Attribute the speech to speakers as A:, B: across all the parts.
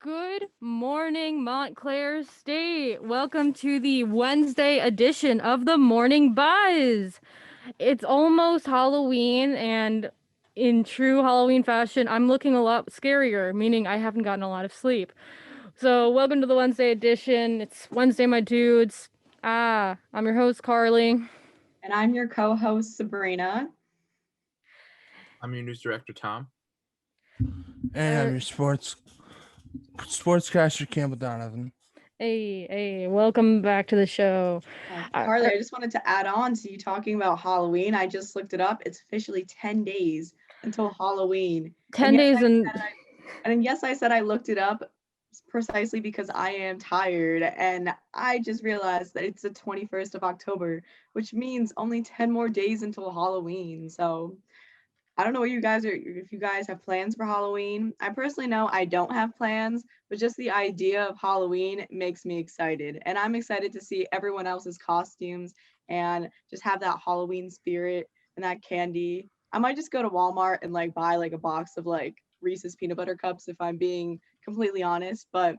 A: Good morning, Montclair State. Welcome to the Wednesday edition of the Morning Buzz. It's almost Halloween, and in true Halloween fashion, I'm looking a lot scarier, meaning I haven't gotten a lot of sleep. So, welcome to the Wednesday edition. It's Wednesday, my dudes. I'm your host, Carly.
B: And I'm your co-host, Sabrina.
C: I'm your news director, Tom.
D: And I'm your sportscaster, Campbell Donovan.
A: Hey, welcome back to the show.
B: Carly, I just wanted to add on to you talking about Halloween. I just looked it up. It's officially 10 days until Halloween.
A: 10 days
B: and yes, I said I looked it up precisely because I am tired. And I just realized that it's the 21st of October, which means only 10 more days until Halloween. So I don't know what if you guys have plans for Halloween. I personally know I don't have plans, but just the idea of Halloween makes me excited. And I'm excited to see everyone else's costumes and just have that Halloween spirit and that candy. I might just go to Walmart and buy a box of Reese's peanut butter cups if I'm being completely honest, but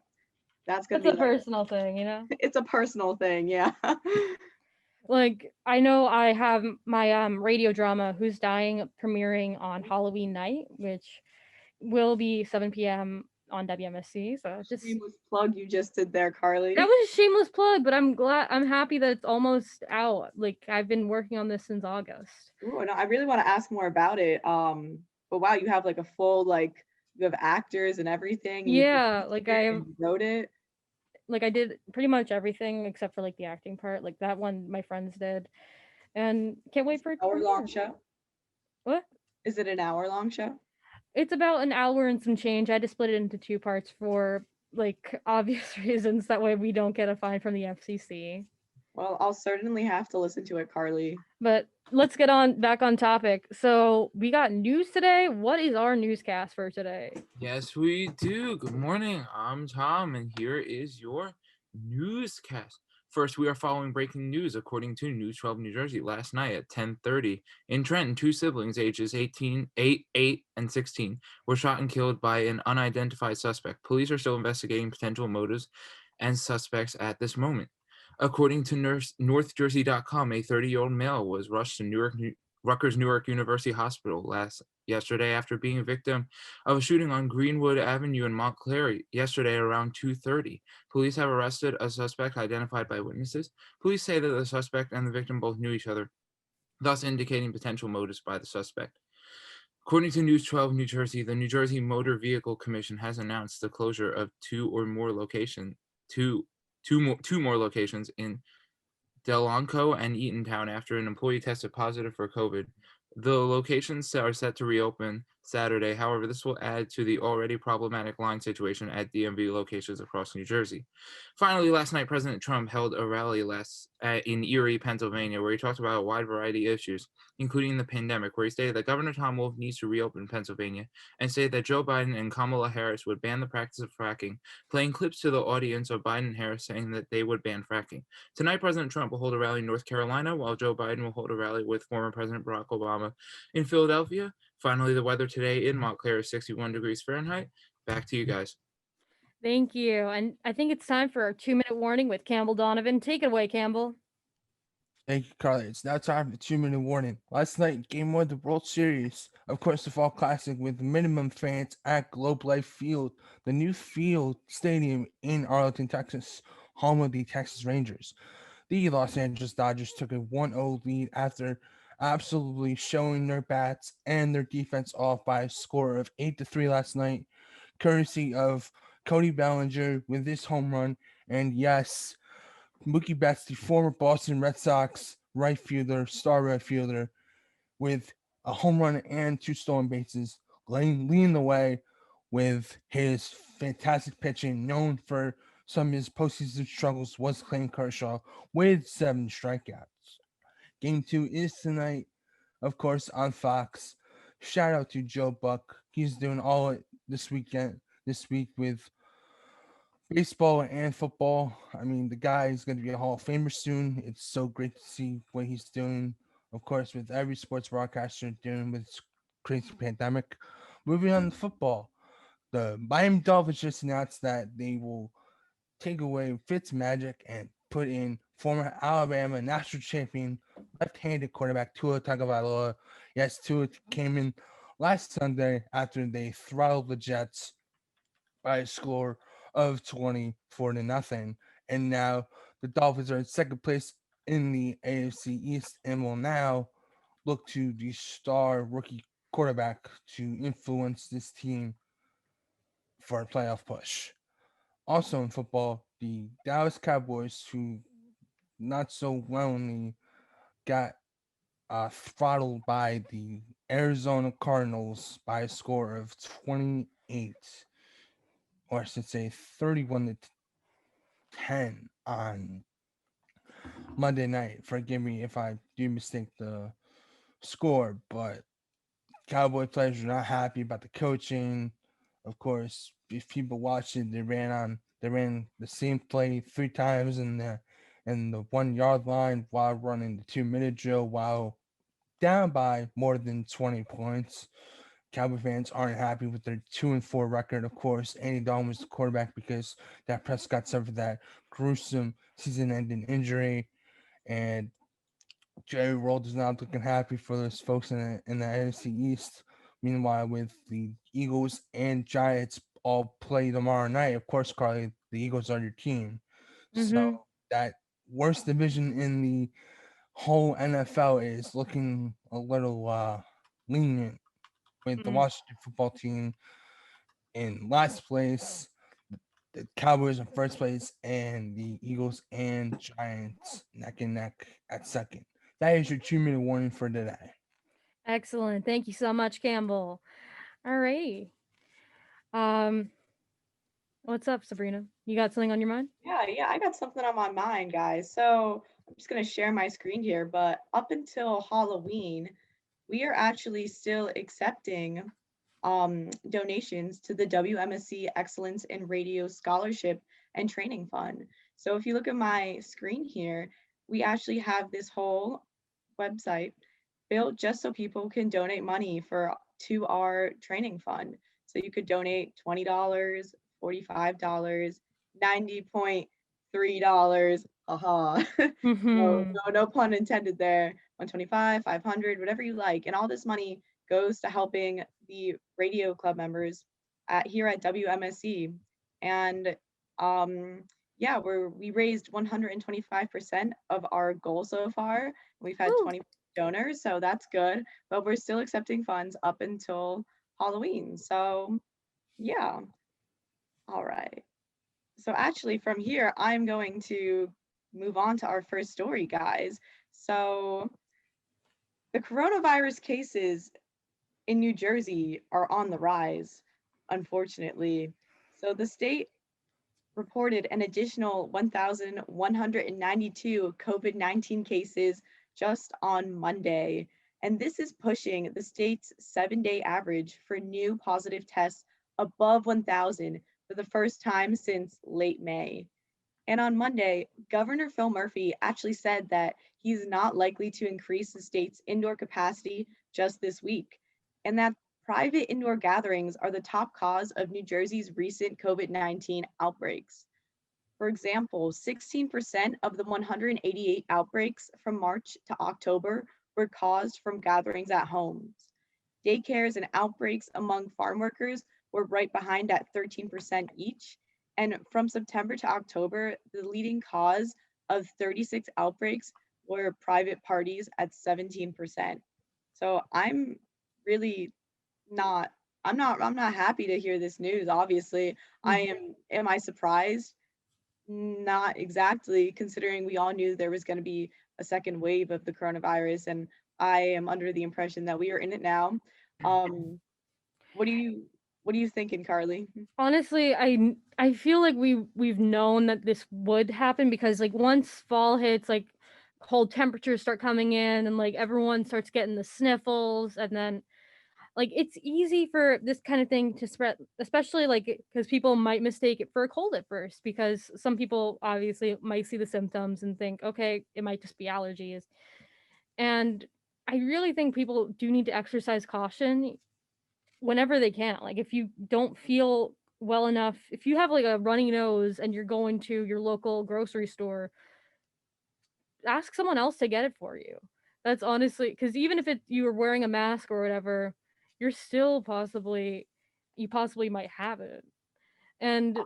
B: that's
A: a personal thing,
B: It's a personal thing, yeah.
A: I know I have my radio drama Who's Dying premiering on Halloween night, which will be 7 p.m. on WMSC. So just
B: shameless plug you just did there, Carly.
A: That was a shameless plug, but I'm happy that it's almost out. I've been working on this since August.
B: Ooh, no, I really want to ask more about it. But wow, you have a full you have actors and everything.
A: Yeah,
B: I wrote it.
A: I did pretty much everything except for the acting part. That one my friends did, and can't wait for it.
B: Hour-long show.
A: What?
B: Is it an hour-long show?
A: It's about an hour and some change. I had to split it into two parts for obvious reasons. That way we don't get a fine from the FCC.
B: Well, I'll certainly have to listen to it, Carly.
A: But let's get back on topic. So we got news today. What is our newscast for today?
C: Yes, we do. Good morning. I'm Tom, and here is your newscast. First, we are following breaking news according to News 12 New Jersey. Last night at 10:30 in Trenton, two siblings ages 8, and 16 were shot and killed by an unidentified suspect. Police are still investigating potential motives and suspects at this moment. According to NorthJersey.com, a 30-year-old male was rushed to Rutgers Newark University Hospital yesterday after being a victim of a shooting on Greenwood Avenue in Montclair yesterday around 2:30. Police have arrested a suspect identified by witnesses. Police say that the suspect and the victim both knew each other, thus indicating potential motives by the suspect. According to News 12 New Jersey, the New Jersey Motor Vehicle Commission has announced the closure of two more locations in Delonco and Eatontown after an employee tested positive for COVID. The locations are set to reopen Saturday. However, this will add to the already problematic line situation at DMV locations across New Jersey. Finally, last night, President Trump held a rally in Erie, Pennsylvania, where he talked about a wide variety of issues, including the pandemic, where he stated that Governor Tom Wolf needs to reopen Pennsylvania and stated that Joe Biden and Kamala Harris would ban the practice of fracking, playing clips to the audience of Biden and Harris saying that they would ban fracking. Tonight, President Trump will hold a rally in North Carolina, while Joe Biden will hold a rally with former President Barack Obama in Philadelphia. Finally, the weather today in Montclair is 61 degrees Fahrenheit. Back to you guys.
A: Thank you. And I think it's time for our 2-minute warning with Campbell Donovan. Take it away, Campbell.
D: Thank you, Carly. It's now time for the 2-minute warning. Last night, Game 1 of the World Series, of course, the Fall Classic with minimum fans at Globe Life Field, the new field stadium in Arlington, Texas, home of the Texas Rangers. The Los Angeles Dodgers took a 1-0 lead after absolutely showing their bats and their defense off by a score of 8-3 last night, courtesy of Cody Bellinger with his home run. And yes, Mookie Betts, the former Boston Red Sox star right fielder, with a home run and 2 stolen bases, leading the way with his fantastic pitching, known for some of his postseason struggles, was Clayton Kershaw with 7 strikeouts. Game 2 is tonight, of course, on Fox. Shout out to Joe Buck. He's doing all it this week with baseball and football. I mean, the guy is going to be a Hall of Famer soon. It's so great to see what he's doing, of course, with every sports broadcaster dealing with this crazy pandemic. Moving on to football. The Miami Dolphins just announced that they will take away Fitzmagic and put in former Alabama national champion left-handed quarterback Tua Tagovailoa. Yes, Tua came in last Sunday after they throttled the Jets by a score of 24-0, and now the Dolphins are in second place in the AFC East and will now look to the star rookie quarterback to influence this team for a playoff push. Also in football, the Dallas Cowboys, who not so willingly got throttled by the Arizona Cardinals by a score of 28, or I should say 31-10 on Monday night. Forgive me if I do mistake the score, but Cowboy players are not happy about the coaching. Of course, if people watch it, they ran the same play 3 times in the 1 yard line while running the 2 minute drill while down by more than 20 points. Cowboy fans aren't happy with their 2-4 record. Of course, Andy Dalton was the quarterback because that Prescott suffered that gruesome season-ending injury, and Jerry World is not looking happy for those folks in the NFC East. Meanwhile, with the Eagles and Giants all play tomorrow night, of course, Carly, the Eagles are your team. So
A: Mm-hmm.
D: that worst division in the whole NFL is looking a little lenient with the
A: Mm.
D: Washington football team in last place, the Cowboys in first place, and the Eagles and Giants neck and neck at second. That is your 2 minute warning for today.
A: Excellent. Thank you so much, Campbell. All right. Um, what's up, Sabrina? You got something on your mind?
B: Yeah, I got something on my mind, guys. So I'm just gonna share my screen here, but up until Halloween, we are actually still accepting donations to the WMSC Excellence in Radio Scholarship and Training Fund. So if you look at my screen here, we actually have this whole website built just so people can donate money for to our training fund. So you could donate $20, $45, $90.3. Aha. No,
A: Mm-hmm.
B: no pun intended there. 125, 500, whatever you like. And all this money goes to helping the radio club members here at WMSC. And um, yeah, we raised 125% of our goal so far. We've had
A: Woo.
B: 20 donors, so that's good. But we're still accepting funds up until Halloween. So yeah, all right. So actually from here, I'm going to move on to our first story, guys. So the coronavirus cases in New Jersey are on the rise, unfortunately. So the state reported an additional 1,192 COVID 19 cases just on Monday. And this is pushing the state's 7-day average for new positive tests above 1,000 for the first time since late May. And on Monday, Governor Phil Murphy actually said that he's not likely to increase the state's indoor capacity just this week, and that private indoor gatherings are the top cause of New Jersey's recent COVID 19 outbreaks. For example, 16% of the 188 outbreaks from March to October were caused from gatherings at homes. Daycares and outbreaks among farm workers were right behind at 13% each. And from September to October, the leading cause of 36 outbreaks were private parties at 17%. So really not I'm not happy to hear this news, obviously. Am I surprised? Not exactly, considering we all knew there was going to be a second wave of the coronavirus, and I am under the impression that we are in it now. Um, what do you what are you thinking, Carly?
A: Honestly, I feel like we've known that this would happen because like once fall hits, like cold temperatures start coming in and like everyone starts getting the sniffles, and then like it's easy for this kind of thing to spread, especially like because people might mistake it for a cold at first, because some people obviously might see the symptoms and think, okay, it might just be allergies. And I really think people do need to exercise caution. whenever they can. Like if you don't feel well enough, if you have like a runny nose and you're going to your local grocery store, ask someone else to get it for you. That's honestly, because even if you're wearing a mask or whatever, you're still possibly, you possibly might have it. And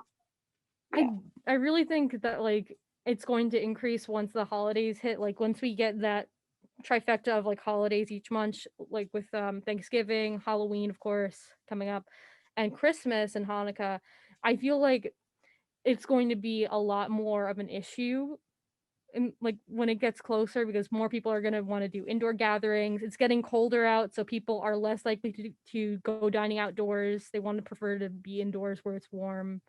B: Yeah.
A: I really think that like it's going to increase once the holidays hit. Like once we get that trifecta of like holidays each month, like with Thanksgiving, Halloween, of course, coming up, and Christmas and Hanukkah. I feel like it's going to be a lot more of an issue and like when it gets closer because more people are going to want to do indoor gatherings. It's getting colder out, so people are less likely to go dining outdoors. They want to prefer to be indoors where it's warm.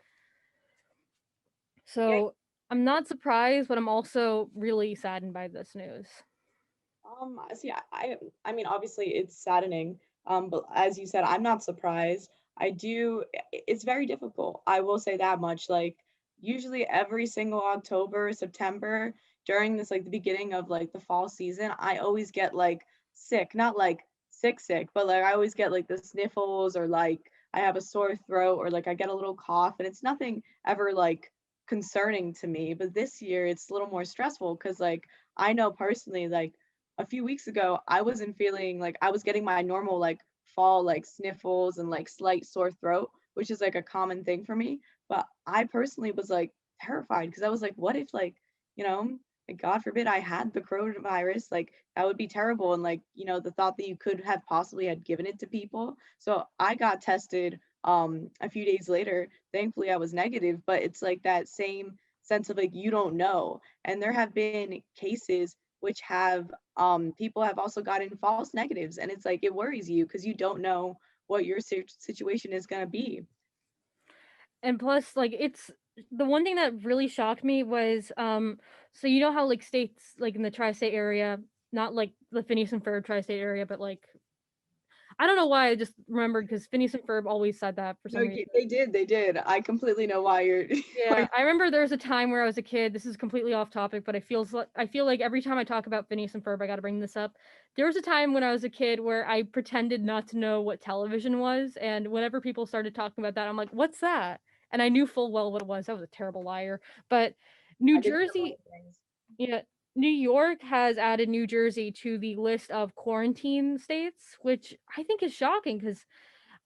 B: Yeah.
A: So I'm not surprised, but I'm also really saddened by this news.
B: See, I mean, obviously it's saddening. But as you said, I'm not surprised. It's very difficult. I will say that much. Like, usually every single October, September, during this, like, the beginning of like the fall season, I always get like sick, not like sick, but like I always get like the sniffles or like I have a sore throat or like I get a little cough, and it's nothing ever like concerning to me. But this year it's a little more stressful because like I know personally, like a few weeks ago, I wasn't feeling like I was getting my normal like fall like sniffles and like slight sore throat, which is like a common thing for me. But I personally was like terrified because I was like, what if like, you know, like God forbid I had the coronavirus, like that would be terrible. And like, the thought that you could have possibly had given it to people. So I got tested a few days later. Thankfully I was negative, but it's like that same sense of like you don't know. And there have been cases which have people have also gotten false negatives, and it's like it worries you because you don't know what your situation is going to be.
A: And plus, like it's the one thing that really shocked me was so you know how like states like in the tri-state area, not like the Phineas and Ferb tri-state area, but like I don't know why I just remembered because Phineas and Ferb always said that for
B: No,
A: some reason.
B: they did. I completely know why you're
A: Yeah, I remember there was a time where I was a kid. This is completely off topic, but I feel like every time I talk about Phineas and Ferb, I got to bring this up. There was a time when I was a kid where I pretended not to know what television was, and whenever people started talking about that, I'm like, "What's that?" And I knew full well what it was. I was a terrible liar. But New
B: I did a lot
A: Jersey,
B: of things.
A: yeah, New York has added New Jersey to the list of quarantine states, which I think is shocking because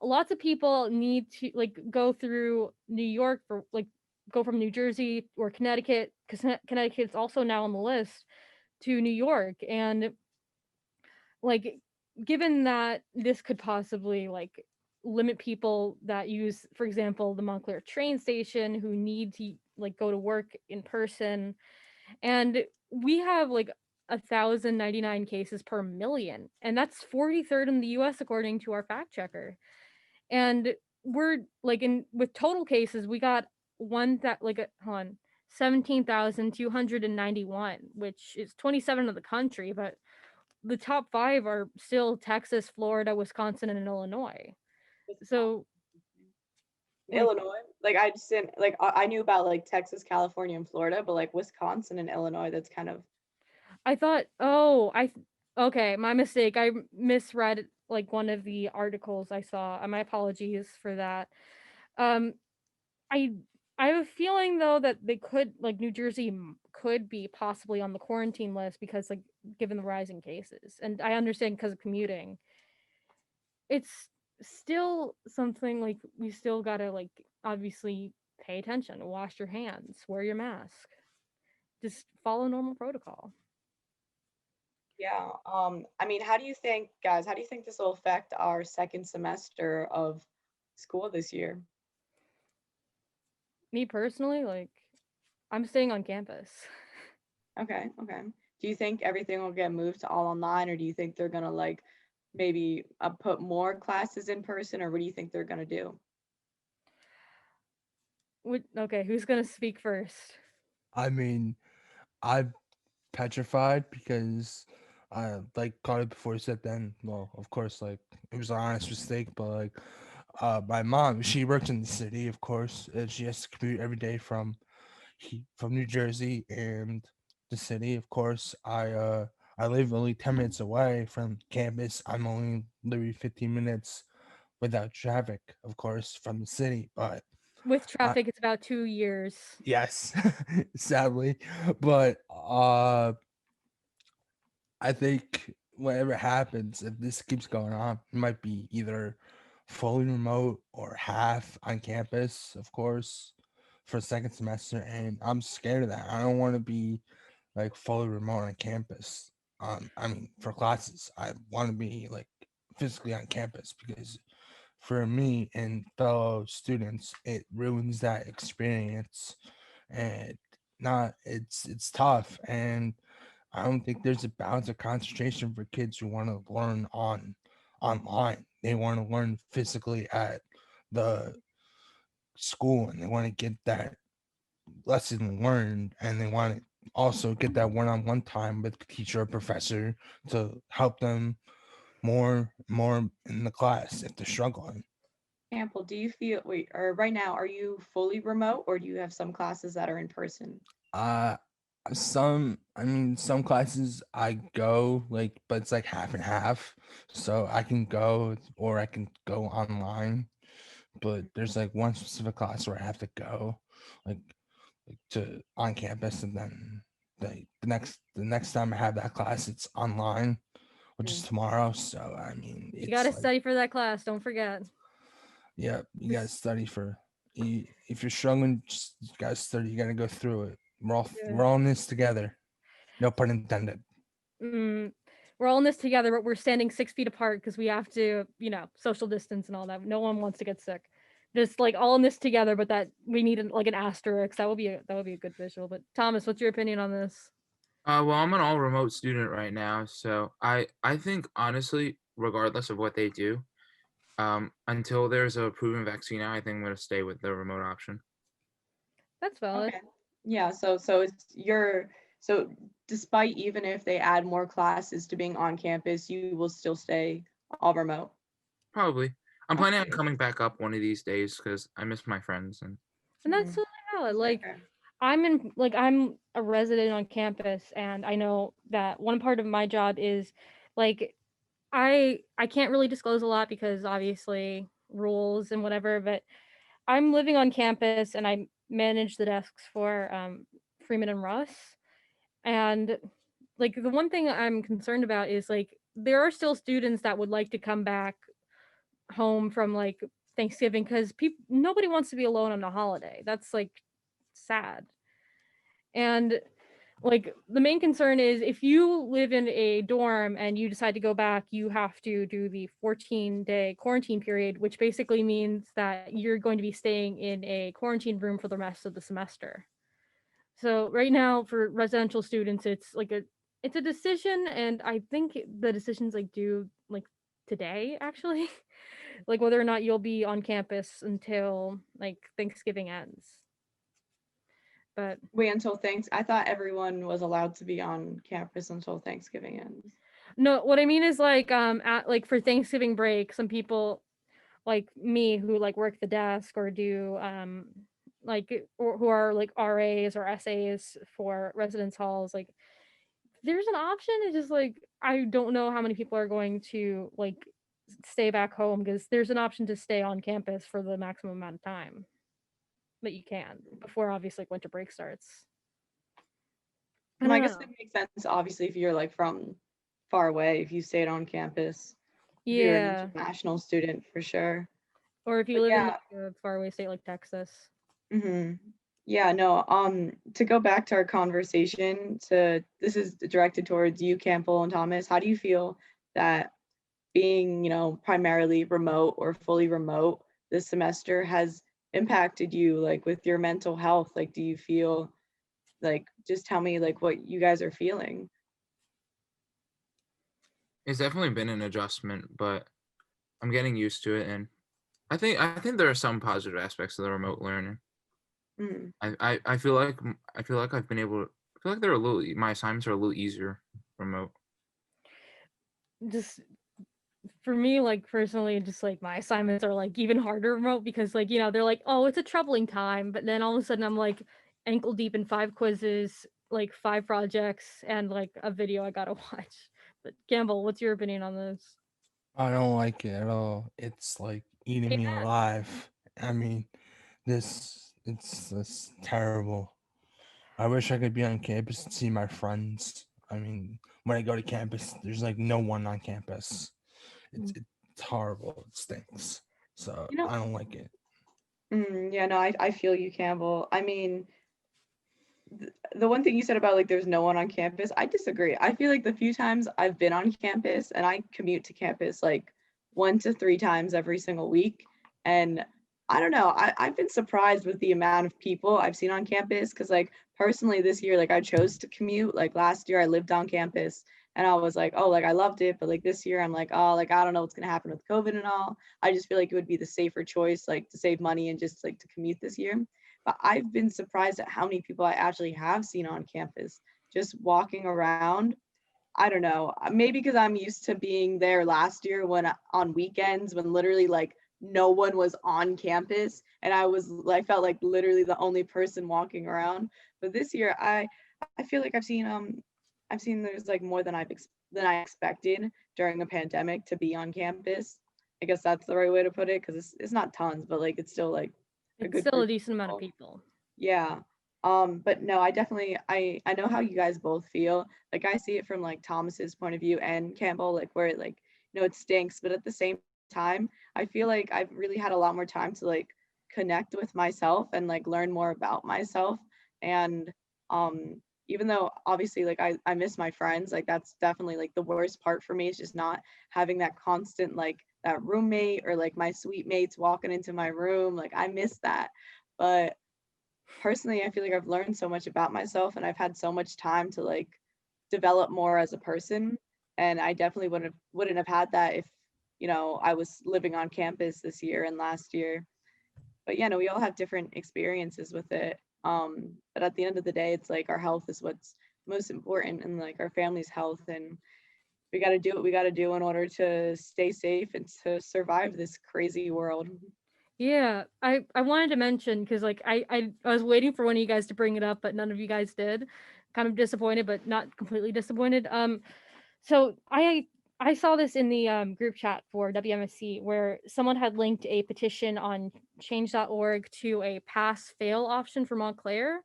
A: lots of people need to like go through New York for like go from New Jersey or Connecticut because Connecticut's also now on the list to New York and like given that this could possibly like limit people that use for example the Montclair train station who need to like go to work in person and we have like 1,099 cases per million and that's 43rd in the US according to our fact checker and we're like in with total cases we got one that like a hold on 17,291 which is 27 of the country but the top 5 are still Texas, Florida, Wisconsin and Illinois. So like
B: Illinois, like I just didn't like I knew about like Texas, California, and Florida, but like Wisconsin and Illinois, that's kind of
A: I thought okay, my mistake. I misread like one of the articles I saw. My apologies for that. Um I I have a feeling though that they could like New Jersey could be possibly on the quarantine list because like given the rising cases. And I understand because of commuting. It's still something like we still got to like obviously pay attention, wash your hands, wear your mask. Just follow normal protocol.
B: yeah. I mean, how do you think, guys, how do you think this will affect our second semester of school this year?
A: Me personally, like I'm staying on campus.
B: Okay. Do you think everything will get moved to all online, or do you think they're gonna like maybe put more classes in person, or what do you think they're gonna do?
A: Okay, who's going to speak first?
D: I mean, I'm petrified because like Carly before said then, well, of course, like it was an honest mistake, but like my mom, she works in the city, of course, and she has to commute every day from New Jersey and the city, of course. I live only 10 minutes away from campus. I'm only literally 15 minutes without traffic, of course, from the city. But
A: With
D: I,
A: traffic, it's about 2 years.
D: yes, sadly, but I think whatever happens, if this keeps going on, it might be either fully remote or half on campus, of course, for second semester. And I'm scared of that. I don't want to be like fully remote on campus. I mean, for classes, I want to be like physically on campus because for me and fellow students, it ruins that experience, and not it's tough. And I don't think there's a balance of concentration for kids who want to learn online. They want to learn physically at the school, and they want to get that lesson learned, and they want to also get that one-on-one time with the teacher or professor to help them more in the class if they're struggling.
B: Ample, do you feel wait, or right now, are you fully remote or do you have some classes that are in person?
D: Uh some classes I go like, but it's like half and half. So I can go or I can go online, but there's like one specific class where I have to go like to on campus, and then the next time I have that class it's online, which is
B: Mm.
D: tomorrow. So I mean
A: You got to
D: it's like,
A: study for that class. Don't forget.
D: yeah, you gotta
A: This,
D: study for if you're struggling, just you gotta study, you gotta go through it. We're
A: yeah.
D: all in this together. No pun intended.
A: Mm, we're all in this together, but we're standing 6 feet apart because we have to, social distance and all that. No one wants to get sick. Just like all in this together, but that we need like an asterisk. That would be a good visual. But Thomas, what's your opinion on this?
C: Well, I'm an all remote student right now, so I think honestly, regardless of what they do, until there's a proven vaccine out, I think I'm gonna stay with the remote option.
A: That's valid.
B: Okay. Yeah, so it's your so despite even if they add more classes to being on campus, you will still stay all remote.
C: Probably. I'm planning on
B: Okay.
C: coming back up one of these days because I miss my friends and
A: And that's
B: Mhm.
A: totally valid. Like
B: Fair.
A: I'm a resident on campus, and I know that one part of my job is like I can't really disclose a lot because obviously rules and whatever, but I'm living on campus and I manage the desks for Freeman and Russ. And like the one thing I'm concerned about is like there are still students that would like to come back home from like Thanksgiving because people nobody wants to be alone on a holiday. That's like sad. And like the main concern is if you live in a dorm and you decide to go back, you have to do the 14-day quarantine period, which basically means that you're going to be staying in a quarantine room for the rest of the semester. So right now for residential students, it's a decision, and I think the decision's like due like today actually, like whether or not you'll be on campus until like Thanksgiving ends. But
B: Wait until thanks. I thought everyone was allowed to be on campus until Thanksgiving ends.
A: no, what I mean is like at like for Thanksgiving break, some people like me who like work the desk or do like or who are like RAs or SAs for residence halls, like there's an option. It's just like I don't know how many people are going to like stay back home because there's an option to stay on campus for the maximum amount of time that you can before obviously like winter break starts. I
B: Well, I
A: don't
B: guess
A: know.
B: it makes sense, obviously, if you're like from far away, if you stayed on campus, if you're an
A: Yeah.
B: international student for sure.
A: Or if you
B: But
A: live in
B: yeah,
A: like a faraway state like Texas.
B: hmm yeah, no, to go back to our conversation, this is directed towards you, Campbell and Thomas. How do you feel that being, primarily remote or fully remote this semester has impacted you, like with your mental health? Like, do you feel like, just tell me like what you guys are feeling?
C: it's definitely been an adjustment, but I'm getting used to it and I think there are some positive aspects of the remote learning.
B: Mm.
C: I feel like I've been able to I feel like they're a little my assignments are a little easier remote.
A: Just for me, like personally, just like my assignments are like even harder remote because like, they're like, oh, it's a troubling time. But then all of a sudden I'm like ankle deep in 5 quizzes, like 5 projects, and like a video I gotta watch. But Campbell, what's your opinion on this?
D: I don't like it at all. It's like eating me
A: Amen.
D: alive. I mean, it's terrible. I wish I could be on campus and see my friends. I mean, when I go to campus, there's like no one on campus. It's horrible. It stinks. So
B: You know,
D: I don't like it.
B: yeah, no, I feel you, Campbell. I mean, the one thing you said about like there's no one on campus, I disagree. I feel like the few times I've been on campus, and I commute to campus like 1 to 3 times every single week, and I don't know, I've been surprised with the amount of people I've seen on campus, because like personally this year, like I chose to commute. Like last year I lived on campus and I was like, oh, like I loved it, but like this year I'm like, oh, like I don't know what's gonna happen with COVID and all. I just feel like it would be the safer choice, like to save money and just like to commute this year. But I've been surprised at how many people I actually have seen on campus just walking around. I don't know, maybe because I'm used to being there last year when on weekends when literally like no one was on campus and I felt like literally the only person walking around. But this year I feel like I've seen there's like more than than I expected during a pandemic to be on campus. I guess that's the right way to put it, because it's not tons, but like it's still like a
A: It's
B: good
A: still a
B: group of
A: decent amount of
B: people.
A: people.
B: Yeah. But no, I definitely I know how you guys both feel. Like I see it from like Thomas's point of view and Campbell, like where it like, it stinks, but at the same time, I feel like I've really had a lot more time to like connect with myself and like learn more about myself. And um even though obviously like I miss my friends, like that's definitely like the worst part for me is just not having that constant like that roommate or like my suite mates walking into my room. Like I miss that. But personally, I feel like I've learned so much about myself and I've had so much time to like develop more as a person. And I definitely wouldn't have had that if, I was living on campus this year and last year. But yeah, no, we all have different experiences with it. But at the end of the day, it's like our health is what's most important, and like our family's health, and we got to do what we got to do in order to stay safe and to survive this crazy world.
A: Yeah, I wanted to mention because like I was waiting for one of you guys to bring it up, but none of you guys did. Kind of disappointed, but not completely disappointed. So I saw this in the group chat for WMSC where someone had linked a petition on change.org to a pass fail option for Montclair.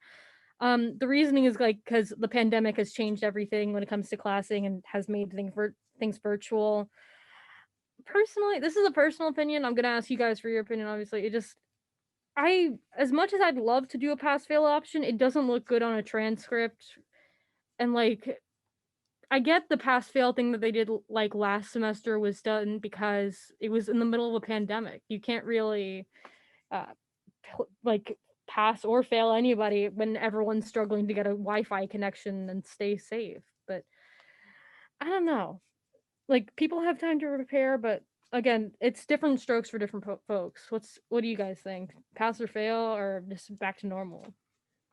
A: The reasoning is like because the pandemic has changed everything when it comes to classing and has made things virtual. Personally, this is a personal opinion. I'm gonna ask you guys for your opinion. Obviously, it just I as much as I'd love to do a pass fail option, it doesn't look good on a transcript. And like I get the pass fail thing that they did like last semester was done because it was in the middle of a pandemic. You can't really uh like pass or fail anybody when everyone's struggling to get a Wi-Fi connection and stay safe. But I don't know. Like people have time to prepare, but again, it's different strokes for different folks. What do you guys think? Pass or fail, or just back to normal?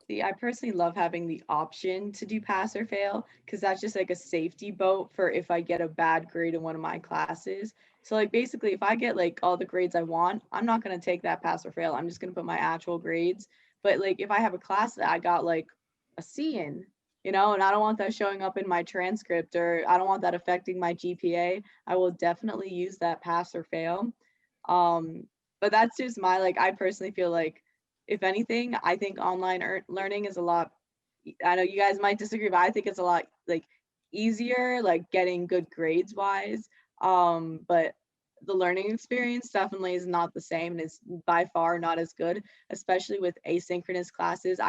B: See, I personally love having the option to do pass or fail because that's just like a safety boat for if I get a bad grade in one of my classes. So like basically if I get like all the grades I want, I'm not going to take that pass or fail. I'm just going to put my actual grades. But like if I have a class that I got like a C in, and I don't want that showing up in my transcript, or I don't want that affecting my GPA, I will definitely use that pass or fail. Um, but that's just my like I personally feel like if anything, I think online learning is a lot. I know you guys might disagree, but I think it's a lot like easier, like getting good grades wise. But the learning experience definitely is not the same, and it's by far not as good, especially with asynchronous classes.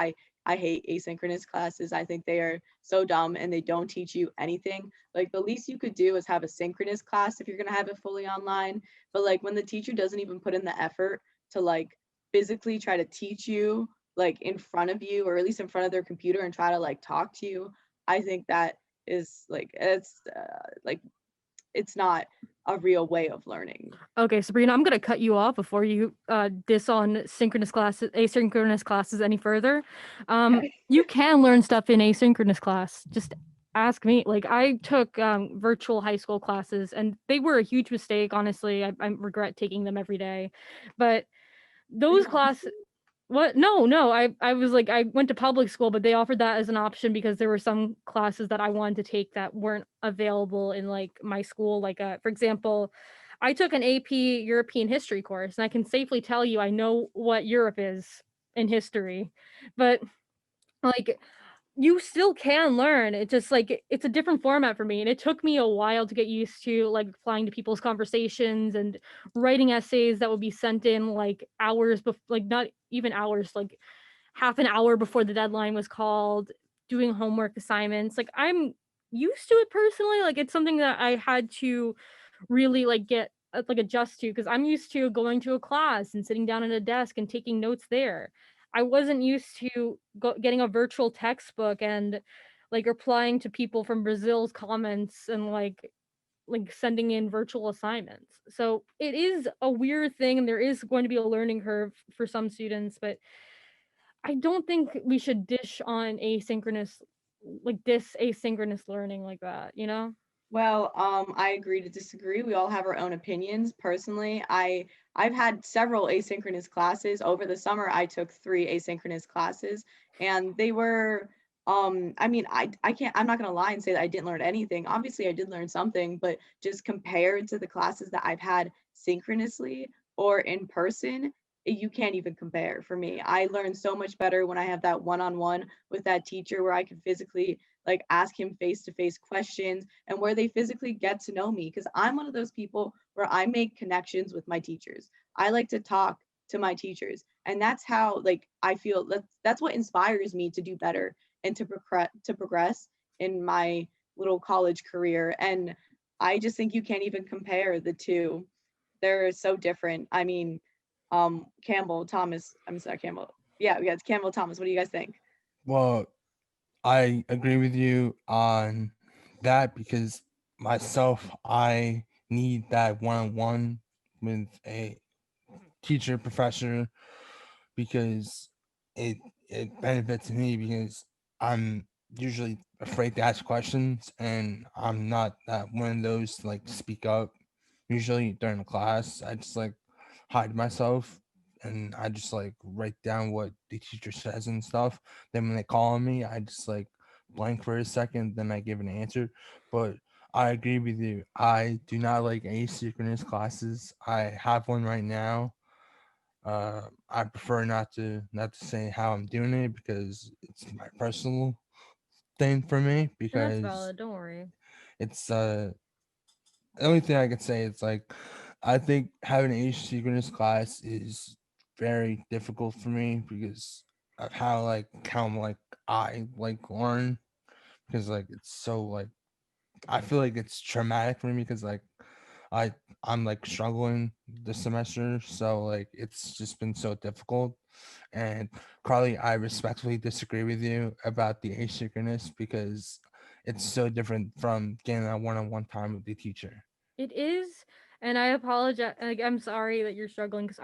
B: I hate asynchronous classes. I think they are so dumb and they don't teach you anything. Like the least you could do is have a synchronous class if you're gonna have it fully online. But like when the teacher doesn't even put in the effort to like physically try to teach you like in front of you, or at least in front of their computer, and try to like talk to you, I think that is like it's not a real way of learning.
A: Okay, Sabrina, I'm gonna cut you off before you diss on asynchronous classes any further.
B: Okay.
A: You can learn stuff in asynchronous class. Just ask me. Like I took virtual high school classes, and they were a huge mistake. Honestly, I regret taking them every day. But
B: Were
A: those
B: you home
A: classes, what? No, no. I was like I went to public school, but they offered that as an option because there were some classes that I wanted to take that weren't available in like my school. Like for example, I took an AP European history course, and I can safely tell you I know what Europe is in history. But like you still can learn. It just like it's a different format for me, and it took me a while to get used to like replying to people's conversations and writing essays that would be sent in like hours before, like not even hours, like half an hour before the deadline was called, doing homework assignments. Like I'm used to it personally. Like it's something that I had to really like get like adjust to, because I'm used to going to a class and sitting down at a desk and taking notes there. I wasn't used to getting a virtual textbook and like replying to people from Brazil's comments and like sending in virtual assignments. So it is a weird thing, and there is going to be a learning curve for some students, but I don't think we should dish on asynchronous, like this asynchronous learning like that, you know?
B: Well, I agree to disagree. We all have our own opinions. Personally, I've had several asynchronous classes. Over the summer, I took 3 asynchronous classes, and they were I mean, I can't, I'm not gonna lie and say that I didn't learn anything. Obviously, I did learn something, but just compared to the classes that I've had synchronously or in person, you can't even compare for me. I learned so much better when I have that one-on-one with that teacher where I can physically like ask him face-to-face questions and where they physically get to know me, because I'm one of those people where I make connections with my teachers. I like to talk to my teachers, and that's how like I feel that's what inspires me to do better and to progress in my little college career. And I just think you can't even compare the two. They're so different. I mean, Campbell Thomas, I'm sorry, Campbell. Yeah, it's Campbell Thomas. What do you guys think?
D: Well, I agree with you on that because myself, I need that one-on-one with a teacher, professor, because it it benefits me because I'm usually afraid to ask questions and I'm not one of those to like speak up. Usually during the class, I just like hide myself and I just like write down what the teacher says and stuff. Then when they call on me, I just like blank for a second, then I give an answer. But I agree with you. I do not like asynchronous classes. I have one right now. I prefer not to say how I'm doing it because it's my personal thing for me
A: And that's
D: because
A: valid, don't worry.
D: it's the only thing I could say is like I think having an asynchronous class is very difficult for me because of how I like learn because like it's so like I feel like it's traumatic for me because like I I'm like struggling this semester, so like it's just been so difficult. And Carly, I respectfully disagree with you about the asynchronous because it's so different from getting that one-on-one time with the teacher.
A: It is, and I apologize. Like, I'm sorry that you're struggling, because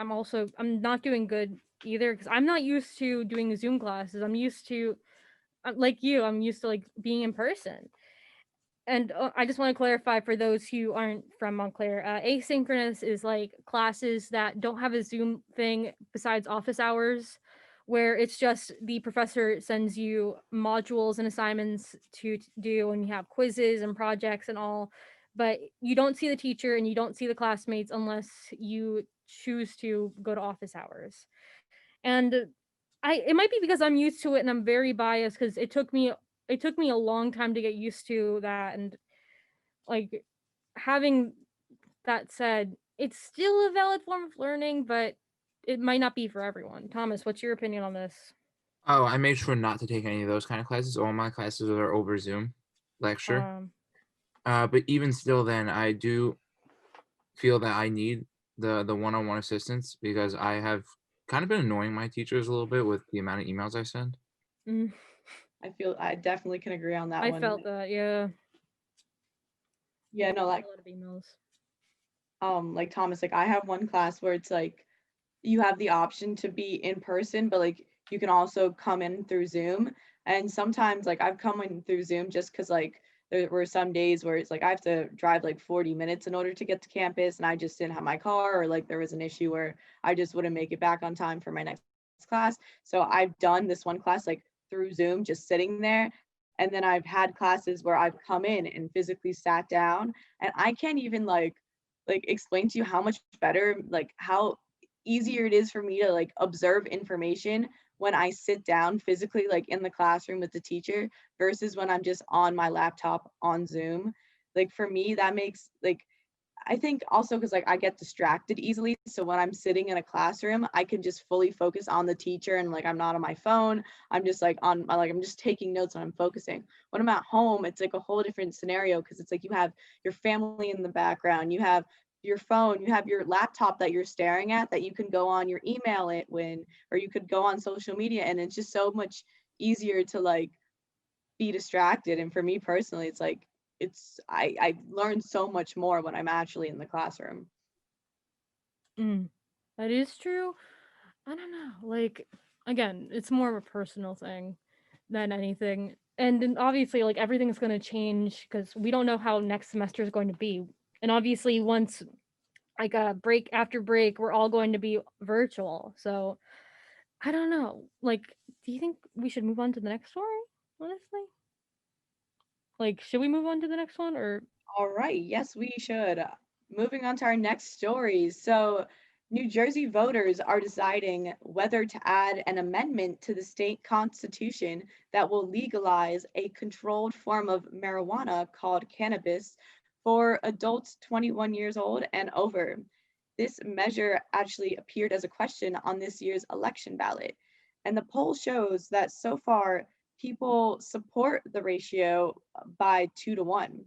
A: I'm not doing good either, because I'm not used to doing Zoom classes. I'm used to like you. I'm used to like being in person. And I just want to clarify for those who aren't from Montclair, asynchronous is like classes that don't have a Zoom thing besides office hours, where it's just the professor sends you modules and assignments to do, and you have quizzes and projects and all, but you don't see the teacher and you don't see the classmates unless you choose to go to office hours. And it might be because I'm used to it and I'm very biased, because it took me a long time to get used to that. And like, having that said, it's still a valid form of learning, but it might not be for everyone. Thomas, what's your opinion on this?
C: Oh, I made sure not to take any of those kind of classes. All my classes are over Zoom lecture.
A: Um,
C: But even still, then I do feel that I need the one-on-one assistance because I have kind of been annoying my teachers a little bit with the amount of emails I send.
A: mm,
B: I definitely can agree on that
A: I
B: one.
A: felt that, yeah.
B: Yeah, no,
A: A lot of emails.
B: like Thomas, like I have one class where it's like you have the option to be in person, but like you can also come in through Zoom. And sometimes like I've come in through Zoom just because like there were some days where it's like I have to drive like 40 minutes in order to get to campus and I just didn't have my car, or like there was an issue where I just wouldn't make it back on time for my next class. So I've done this one class like through Zoom, just sitting there. And then I've had classes where I've come in and physically sat down, and I can't even like like explain to you how much better, like how easier it is for me to like observe information when I sit down physically like in the classroom with the teacher versus when I'm just on my laptop on Zoom. Like for me, that makes like I think also because like I get distracted easily. So when I'm sitting in a classroom, I can just fully focus on the teacher and like I'm not on my phone. I'm just like on my like I'm just taking notes and I'm focusing. When I'm at home, it's like a whole different scenario because it's like you have your family in the background, you have your phone, you have your laptop that you're staring at that you can go on your email it when or you could go on social media and it's just so much easier to like be distracted. And for me personally, it's like I learn so much more when I'm actually in the classroom.
A: Mm, that is true. I don't know. Like, again, it's more of a personal thing than anything. And then obviously, like, everything's going to change because we don't know how next semester is going to be. And obviously, once, like, break after break, we're all going to be virtual. So, I don't know. Like, do you think we should move on to the next story? Honestly? Like, should we move on to the next one or.
B: All right, yes, we should. Moving on to our next story. So, New Jersey voters are deciding whether to add an amendment to the state constitution that will legalize a controlled form of marijuana called cannabis for adults 21 years old and over. This measure actually appeared as a question on this year's election ballot. And the poll shows that so far, people support the ratio by 2 to 1.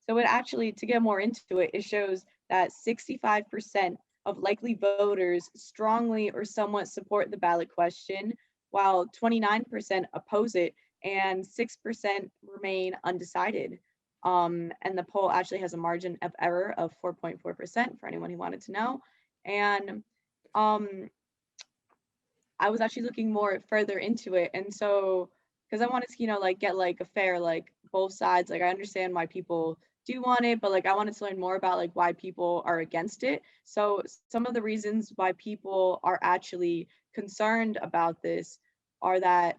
B: So it actually, to get more into it, it shows that 65% of likely voters strongly or somewhat support the ballot question, while 29% oppose it and 6% remain undecided. And the poll actually has a margin of error of 4.4% for anyone who wanted to know. And um, I was actually looking more further into it. And so, because I wanted to, like get like a fair, like both sides, like I understand why people do want it, but like I wanted to learn more about like why people are against it. So some of the reasons why people are actually concerned about this are that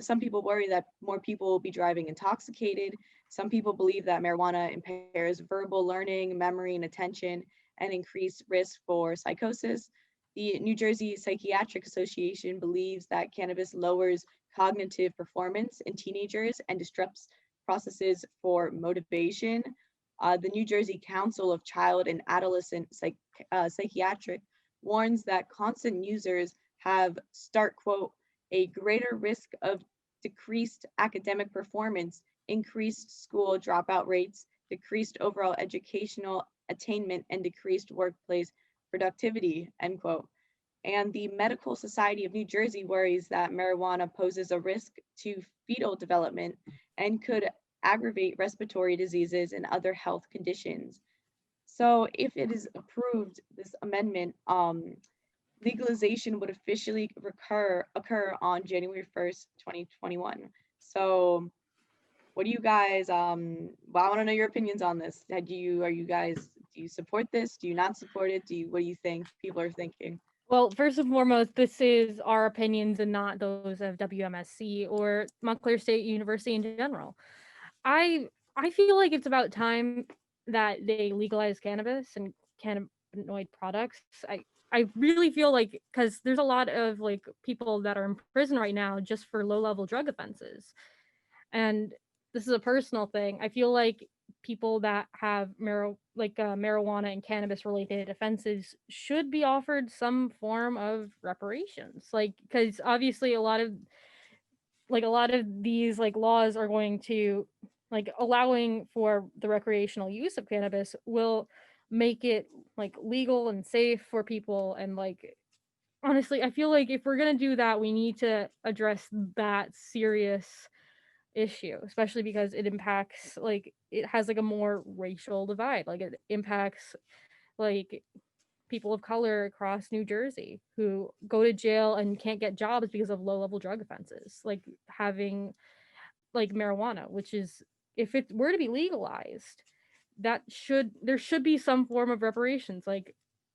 B: some people worry that more people will be driving intoxicated. Some people believe that marijuana impairs verbal learning, memory, and attention, and increased risk for psychosis. The New Jersey Psychiatric Association believes that cannabis lowers cognitive performance in teenagers and disrupts processes for motivation. The New Jersey Council of Child and Adolescent Psychiatric warns that constant users have, start quote, a greater risk of decreased academic performance, increased school dropout rates, decreased overall educational attainment, and decreased workplace productivity, end quote. And the Medical Society of New Jersey worries that marijuana poses a risk to fetal development and could aggravate respiratory diseases and other health conditions. So if it is approved, this amendment, legalization would officially occur on January 1st, 2021. So what do you guys well, I want to know your opinions on this. Do you support this? Do you not support it? What do you think people are thinking?
A: Well, first and foremost, this is our opinions and not those of WMSC or Montclair State University in general. I feel like it's about time that they legalize cannabis and cannabinoid products. I really feel like because there's a lot of like people that are in prison right now just for low level drug offenses, and this is a personal thing. I feel like people that have marijuana and cannabis related offenses should be offered some form of reparations, like because obviously a lot of these like laws are going to like allowing for the recreational use of cannabis will make it like legal and safe for people. And like honestly, I feel like if we're going to do that, we need to address that serious issue, especially because it impacts like it has like a more racial divide. Like it impacts like people of color across New Jersey who go to jail and can't get jobs because of low level drug offenses, like having like marijuana, which is if it were to be legalized, there should be some form of reparations, like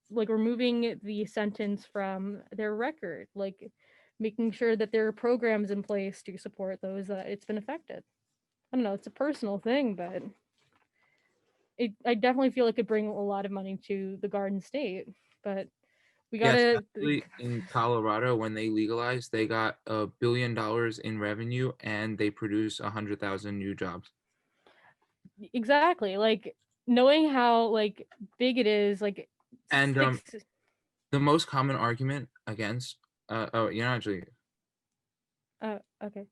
A: removing the sentence from their record, like making sure that there are programs in place to support those that it's been affected. I don't know, it's a personal thing, but I definitely feel it could bring a lot of money to the Garden State, but we
C: Yes,
A: gotta.
C: actually, in Colorado, when they legalized, they got $1 billion in revenue, and they produce 100,000 new jobs.
A: Exactly, like knowing how like big it is, like
C: And
A: six.
C: the most common argument against, actually,
A: Okay.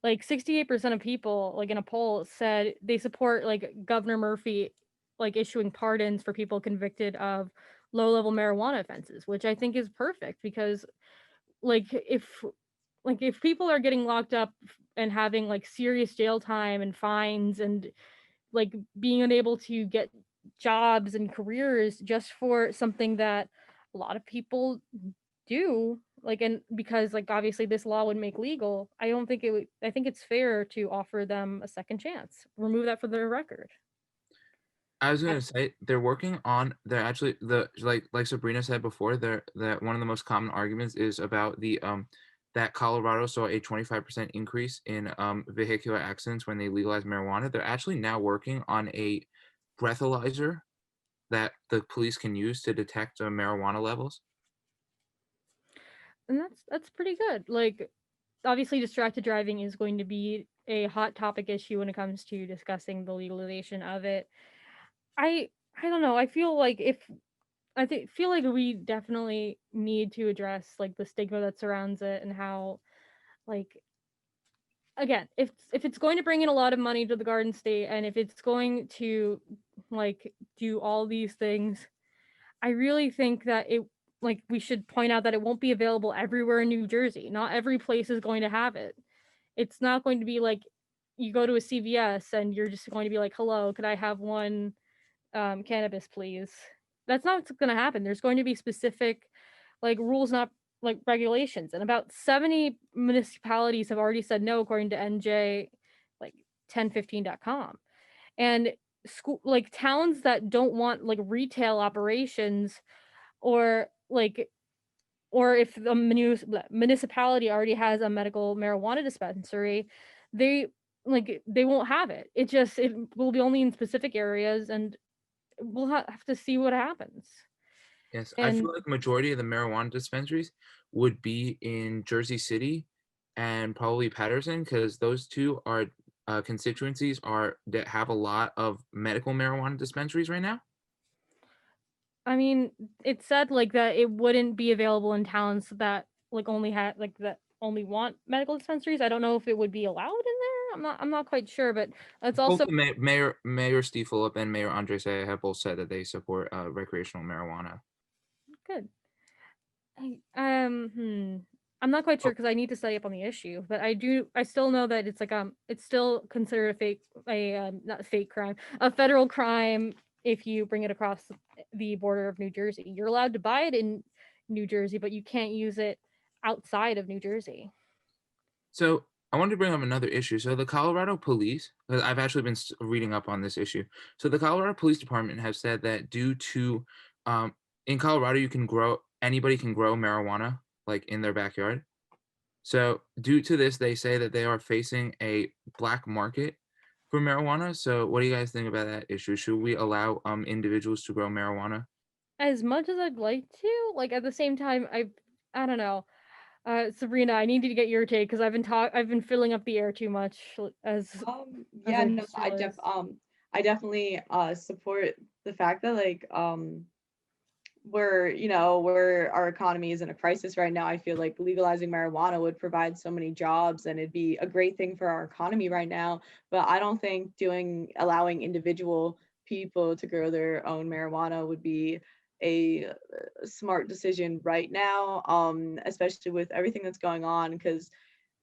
A: Like 68% of people, like in a poll, said they support like Governor Murphy, like issuing pardons for people convicted of low-level marijuana offenses, which I think is perfect because like if people are getting locked up and having like serious jail time and fines and like being unable to get jobs and careers just for something that a lot of people do, like, and because like obviously this law would make legal, I don't think it would. I think it's fair to offer them a second chance, remove that from their record.
C: I was gonna say they're actually like Sabrina said before, that one of the most common arguments is about the that Colorado saw a 25% increase in vehicular accidents when they legalized marijuana. They're actually now working on a breathalyzer that the police can use to detect marijuana levels.
A: And that's pretty good. Like obviously distracted driving is going to be a hot topic issue when it comes to discussing the legalization of it. I I don't know. I feel like if I think feel like we definitely need to address like the stigma that surrounds it and how like again, if it's going to bring in a lot of money to the Garden State and if it's going to like do all these things, I really think that it like we should point out that it won't be available everywhere in New Jersey. Not every place is going to have it. It's not going to be like you go to a CVS and you're just going to be like, "Hello, could I have one cannabis, please?" That's not what's going to happen. There's going to be specific like rules, not like regulations. And about 70 municipalities have already said no, according to NJ like 1015.com. And school like towns that don't want like retail operations or like or if the municipality already has a medical marijuana dispensary, they they won't have it. It will be only in specific areas, and we'll have to see what happens.
C: Yes, I
A: And
C: feel like majority of the marijuana dispensaries would be in Jersey City and probably Patterson, because those two are constituencies are that have a lot of medical marijuana dispensaries right now.
A: I mean, it said like that it wouldn't be available in towns that like only had like that only want medical dispensaries. I don't know if it would be allowed in there. I'm not quite sure, but it's
C: Both
A: also
C: the Mayor Steve Phillip and Mayor Andre Say have both said that they support recreational marijuana.
A: good. I'm not quite
C: Oh,
A: sure because I need to study up on the issue, but I do. I still know that it's like it's still considered a not a fake crime, a federal crime if you bring it across the border of New Jersey. You're allowed to buy it in New Jersey, but you can't use it outside of New Jersey.
C: so I wanted to bring up another issue. So the Colorado police, 'cause I've actually been reading up on this issue. So the Colorado Police Department have said that due to in Colorado, anybody can grow marijuana like in their backyard. So due to this, they say that they are facing a black market for marijuana. So what do you guys think about that issue? Should we allow individuals to grow marijuana?
A: As much as I'd like to, like at the same time, I don't know. Sabrina, I need to get your take because I've been filling up the air too much as
B: Yeah,
A: I
B: no,
A: just realized.
B: I definitely support the fact that like where our economy is in a crisis right now. I feel like legalizing marijuana would provide so many jobs and it'd be a great thing for our economy right now. But I don't think allowing individual people to grow their own marijuana would be a smart decision right now, especially with everything that's going on. Because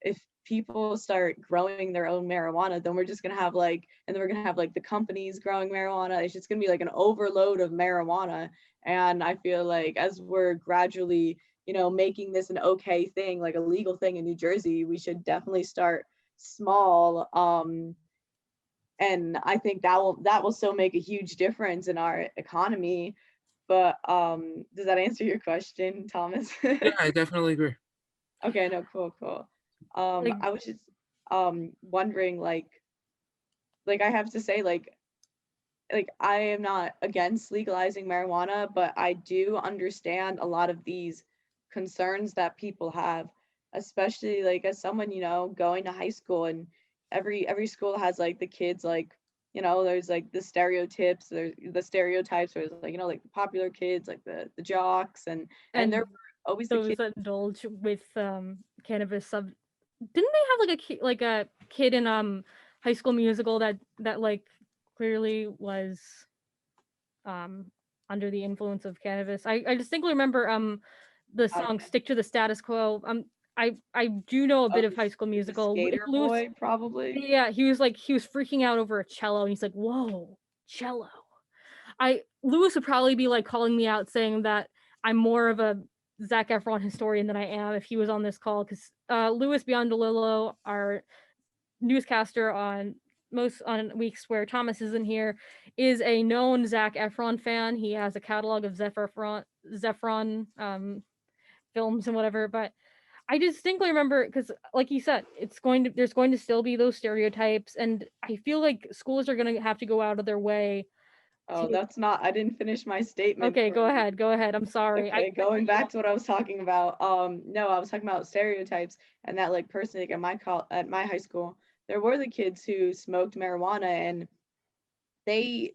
B: if people start growing their own marijuana, then we're just gonna have and then we're gonna have like the companies growing marijuana. It's just gonna be like an overload of marijuana. And I feel like as we're gradually, making this an okay thing, like a legal thing in New Jersey, we should definitely start small. And I think that will still make a huge difference in our economy. But does that answer your question, Thomas?
C: Yeah, I definitely agree.
B: Okay, no, cool.
A: Like
B: I was just wondering, like I have to say, like like I am not against legalizing marijuana, but I do understand a lot of these concerns that people have, especially like as someone, going to high school, and every school has like the kids, like, there's like the stereotypes, there's the stereotypes where it's like, like the popular kids, like the jocks, and there
A: And
B: were always the
A: those
B: kids.
A: that indulge with cannabis sub didn't they have like a kid in High School Musical that like clearly was um under the influence of cannabis? I distinctly remember the song
B: Okay.
A: "Stick to the Status Quo." I do know a
B: Oh,
A: bit of High School
B: the
A: Musical.
B: skater
A: Lewis,
B: boy, probably.
A: yeah, he was freaking out over a cello, and he's like, "Whoa, cello!" I Lewis would probably be like calling me out, saying that I'm more of a Zac Efron historian than I am if he was on this call, because Lewis Biondolillo, our newscaster on weeks where Thomas isn't here, is a known Zac Efron fan. He has a catalog of Zephron films and whatever. But I distinctly remember, because like you said, there's going to still be those stereotypes, and I feel like schools are going to have to go out of their way
B: Oh,
A: to.
B: that's not, I didn't finish my statement
A: Okay,
B: for you.
A: go ahead, I'm sorry.
B: Okay,
A: I cut
B: going
A: you
B: back
A: off.
B: to what I was talking about. No, I was talking about stereotypes, and that like personally, like at my high school, there were the kids who smoked marijuana, and they,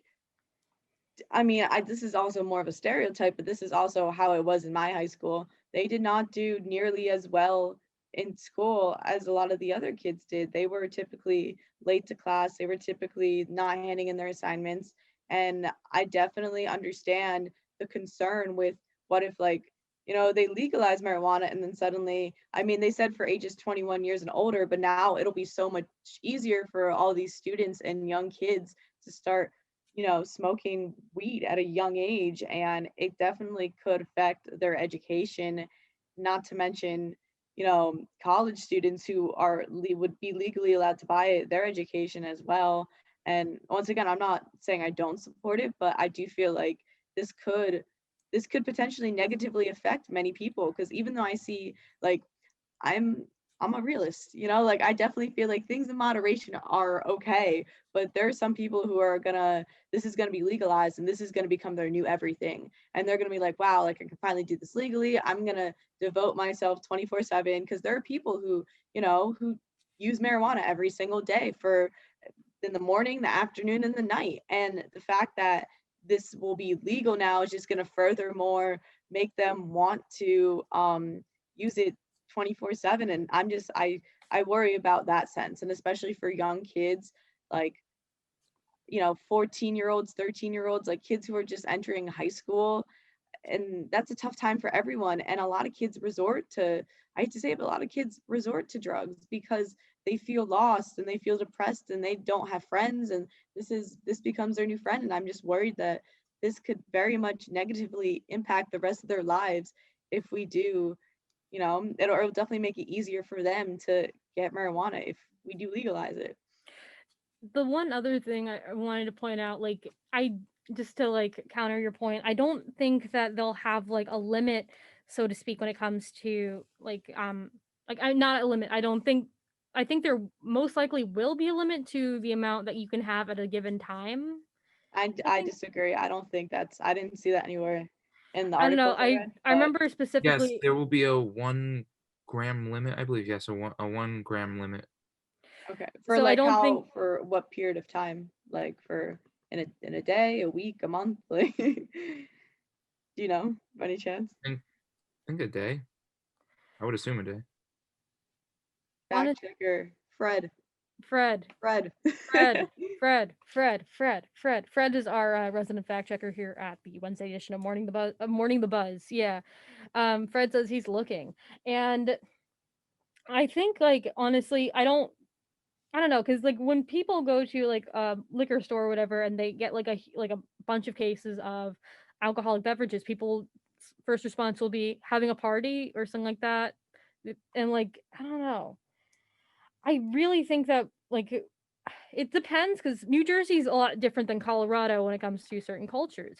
B: I mean, this is also more of a stereotype, but this is also how it was in my high school. They did not do nearly as well in school as a lot of the other kids did. They were typically late to class, they were typically not handing in their assignments. And I definitely understand the concern with what if, like, they legalize marijuana and then suddenly, I mean, they said for ages 21 years and older, but now it'll be so much easier for all these students and young kids to start smoking weed at a young age, and it definitely could affect their education, not to mention, college students who would be legally allowed to buy it, their education as well. And once again, I'm not saying I don't support it, but I do feel like this could this could potentially negatively affect many people, because even though I see, like, I'm I'm a realist, like I definitely feel like things in moderation are okay, but there are some people who are gonna this is gonna be legalized and this is gonna become their new everything. And they're gonna be like, wow, like I can finally do this legally. I'm gonna devote myself 24/7, because there are people who use marijuana every single day for in the morning, the afternoon, and the night. And the fact that this will be legal now is just gonna furthermore make them want to use it 24/7. And I worry about that sense, and especially for young kids, like, 14-year-olds, 13-year-olds, like kids who are just entering high school. And that's a tough time for everyone. And a lot of kids resort to, I hate to say it, but a lot of kids resort to drugs because they feel lost and they feel depressed and they don't have friends, and this becomes their new friend. And I'm just worried that this could very much negatively impact the rest of their lives if we do, it'll definitely make it easier for them to get marijuana if we do legalize it.
A: The one other thing I wanted to point out, like, I just to like counter your point, I don't think that they'll have like a limit, so to speak, when it comes to like I not a limit. I think there most likely will be a limit to the amount that you can have at a given time. I
B: I
A: think
B: disagree. I didn't see that anywhere in the
A: I don't know.
B: articles I read,
A: I
B: but
A: remember
C: Yes,
A: specifically.
C: there will be a 1 gram limit, I believe. Yes, a 1 gram limit.
B: okay. For
A: So I
B: like
A: don't think
B: for what period of time? Like for in a day, a week, a month? Like, do you know, by any chance?
C: I think a day. I would assume a day.
B: Fact checker, Fred.
A: Fred.
B: Fred.
A: Fred is our resident fact checker here at the Wednesday edition of Morning the Buzz. Yeah. Fred says he's looking. And I think, like, honestly, I don't know, because like when people go to like a liquor store or whatever and they get like a bunch of cases of alcoholic beverages, people's first response will be having a party or something like that. And like, I don't know. I really think that like it depends, because New Jersey's a lot different than Colorado when it comes to certain cultures.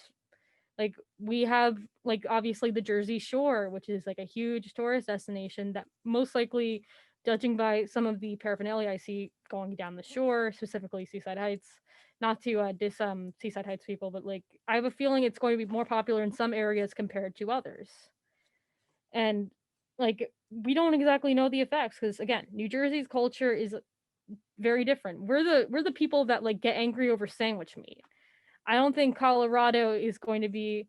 A: Like we have like obviously the Jersey Shore, which is like a huge tourist destination that most likely, judging by some of the paraphernalia I see going down the shore, specifically Seaside Heights, not to diss Seaside Heights people, but like I have a feeling it's going to be more popular in some areas compared to others. And like we don't exactly know the effects because again, New Jersey's culture is very different. We're the people that like get angry over sandwich meat. I don't think Colorado is going to be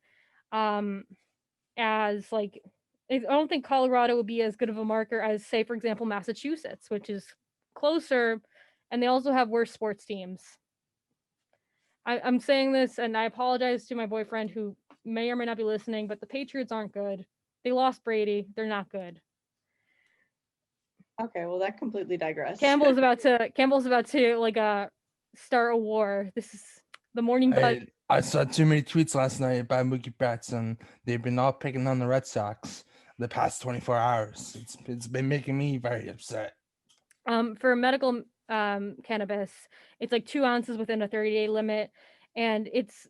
A: um as like I don't think Colorado would be as good of a marker as say for example Massachusetts, which is closer and they also have worse sports teams. I'm saying this and I apologize to my boyfriend who may or may not be listening, but the Patriots aren't good. They lost Brady. They're not good.
B: Okay, well that completely digressed.
A: Campbell's about to like start a war. This is the morning buzz.
D: I saw too many tweets last night about Mookie Betts, and they've been all picking on the Red Sox the past 24 hours. It's been making me very upset.
A: For medical cannabis, it's like 2 ounces within a 30-day limit, and it's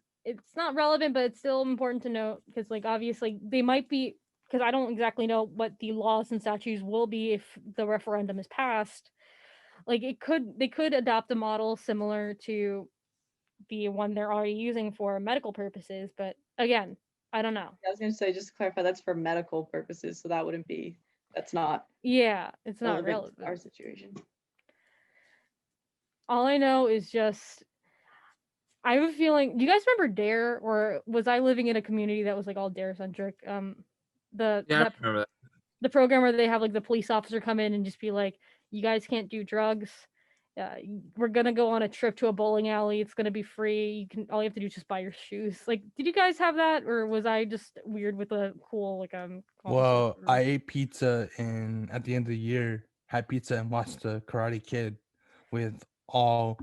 A: not relevant, but it's still important to note because like obviously they might be because I don't exactly know what the laws and statutes will be if the referendum is passed. Like they could adopt a model similar to the one they're already using for medical purposes, but again, I don't know.
B: I was gonna say, just to clarify, that's for medical purposes, so that's not
A: Yeah, it's not
B: relevant to our
A: relevant.
B: situation.
A: All I know is just I have a feeling. Do you guys remember Dare, or was I living in a community that was like all Dare centric? The
C: Yeah, I
A: that
C: remember that.
A: the program where they have like the police officer come in and just be like, "You guys can't do drugs. We're gonna go on a trip to a bowling alley. It's gonna be free. All you have to do is just buy your shoes." Like, did you guys have that, or was I just weird with a cool like officer?
D: Well, I ate pizza and at the end of the year had pizza and watched the Karate Kid with all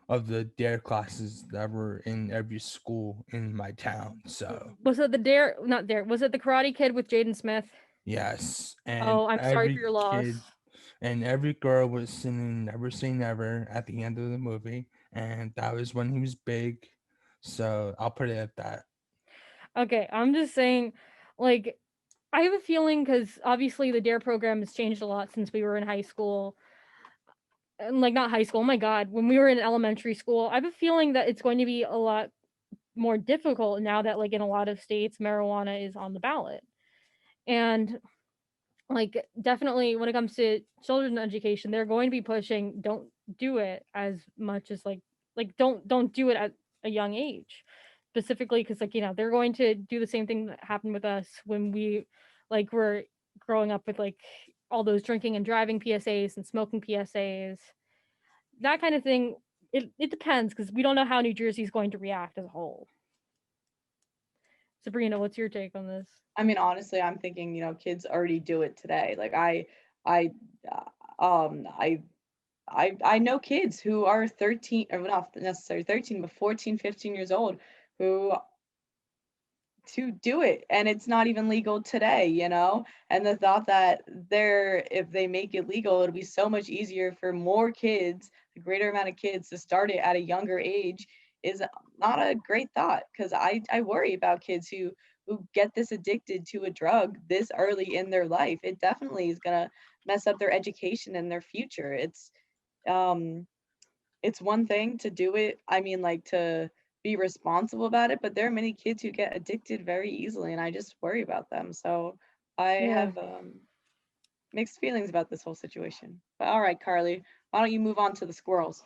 D: of the dare classes that were in every school in my town. So
A: Was it the Dare? Not Dare. Was it the Karate Kid with Jaden Smith?
D: yes, and
A: Oh, I'm sorry for your loss.
D: kid and every girl was singing "Never Say Never" at the end of the movie, and that was when he was big. So I'll put it at that.
A: Okay, I'm just saying, like, I have a feeling because obviously the Dare program has changed a lot since we were in high school. And like not high school, oh my god, when we were in elementary school, I have a feeling that it's going to be a lot more difficult now that like in a lot of states marijuana is on the ballot. And like definitely when it comes to children's education, they're going to be pushing don't do it as much as like don't do it at a young age. Specifically because like, they're going to do the same thing that happened with us when we like were growing up with like all those drinking and driving PSAs and smoking PSAs. That kind of thing. It depends because we don't know how New Jersey is going to react as a whole. Sabrina, what's your take on this?
B: I mean, honestly, I'm thinking, kids already do it today. Like I, I know kids who are 13, or not necessarily 13, but 14, 15 years old who to do it, and it's not even legal today. And the thought that if they make it legal, it'll be so much easier for more kids, a greater amount of kids, to start it at a younger age is not a great thought, because I worry about kids who get this addicted to a drug this early in their life. It definitely is going to mess up their education and their future. It's one thing to do it, I mean, like, to be responsible about it, but there are many kids who get addicted very easily, and I just worry about them. So I have mixed feelings about this whole situation. But all right, Carly, why don't you move on to the squirrels?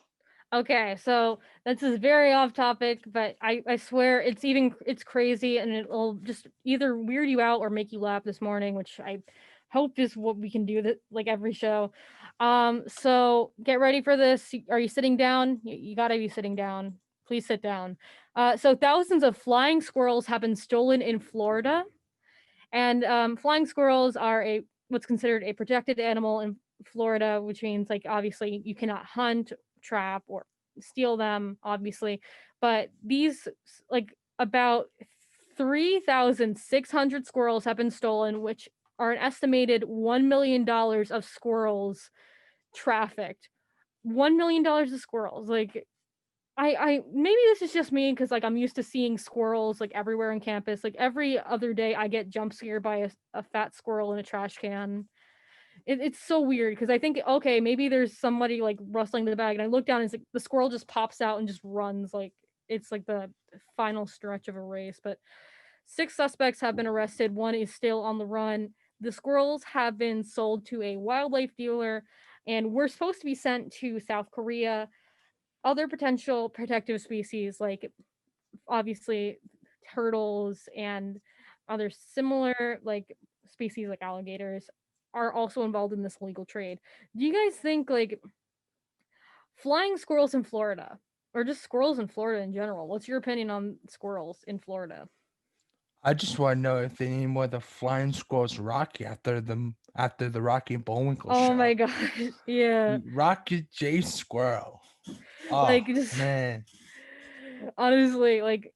A: Okay, so this is very off topic, but I swear it's crazy and it'll just either weird you out or make you laugh this morning, which I hope is what we can do that like every show. So get ready for this. Are you sitting down? You gotta be sitting down. Please sit down. So thousands of flying squirrels have been stolen in Florida, and flying squirrels are what's considered a protected animal in Florida, which means like obviously you cannot hunt, trap, or steal them, obviously. But these like about 3,600 squirrels have been stolen, which are an estimated $1 million of squirrels trafficked. $1 million of squirrels. Like I maybe this is just me because like I'm used to seeing squirrels like everywhere on campus. Like every other day I get jump scared by a fat squirrel in a trash can. it's so weird because I think, okay, maybe there's somebody like rustling the bag, and I look down and it's like the squirrel just pops out and just runs like it's like the final stretch of a race. But 6 suspects have been arrested. One is still on the run. The squirrels have been sold to a wildlife dealer and were supposed to be sent to South Korea. Other potential protective species, like obviously turtles and other similar like species like alligators, are also involved in this illegal trade. Do you guys think like flying squirrels in Florida or just squirrels in Florida in general? What's your opinion on squirrels in Florida?
D: I just want to know if they named one of the flying squirrels Rocky after the Rocky and Bullwinkle
A: Oh
D: show.
A: my gosh, yeah.
D: Rocky J. Squirrel. Oh
A: Like just
D: man.
A: honestly, like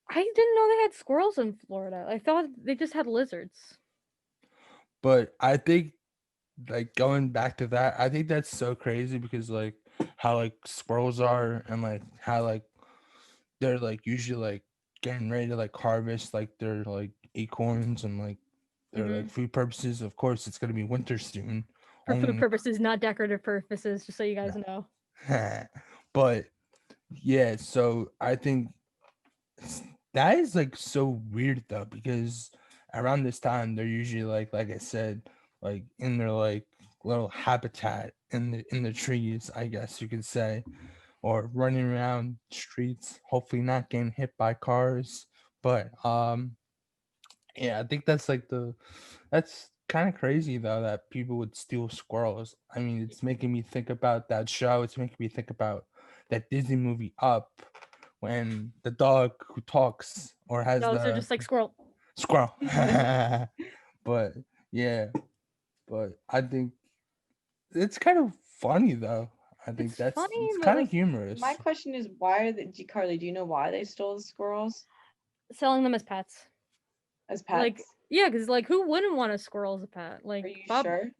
A: I didn't know they had squirrels in Florida. I thought they just had lizards.
D: But I think like going back to that, I think that's so crazy because like how like squirrels are and like how like they're like usually like getting ready to like harvest like their like acorns and like their like food purposes. Of course, it's gonna be winter soon.
A: For food
D: Only
A: purposes, not decorative purposes, just so you guys know.
D: but yeah, so I think that is like so weird though because around this time they're usually like I said, like in their like little habitat in the trees, I guess you could say, or running around streets, hopefully not getting hit by cars. But yeah, I think that's kind of crazy though that people would steal squirrels. I mean, it's making me think about that show. It's making me think about that Disney movie Up when the dog who talks or has
A: Dogs are
D: the
A: just like squirrel.
D: squirrel. But yeah, but I think it's kind of funny though. I think
A: It's funny,
D: it's
A: but
D: kind of
A: like
D: humorous.
B: My question is, why are Carly, do you know why they stole the squirrels
A: selling them as pets.
B: as
A: Like
B: pets?
A: yeah, because like who wouldn't want a squirrel as a pet? Like
B: Are you
A: Bob,
B: sure?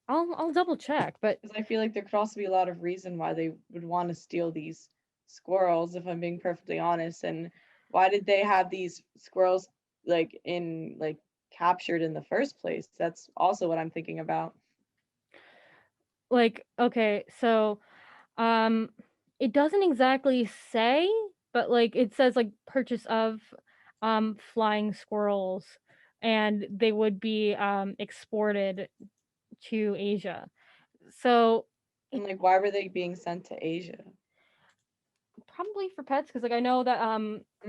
A: I'll double check, but
B: Because I feel like there could also be a lot of reason why they would want to steal these squirrels, if I'm being perfectly honest. And why did they have these squirrels like captured in the first place? That's also what I'm thinking about.
A: like okay, so um it doesn't exactly say, but like it says like purchase of flying squirrels, and they would be exported to Asia. So
B: And like, why were they being sent to Asia?
A: probably for pets, because like I know that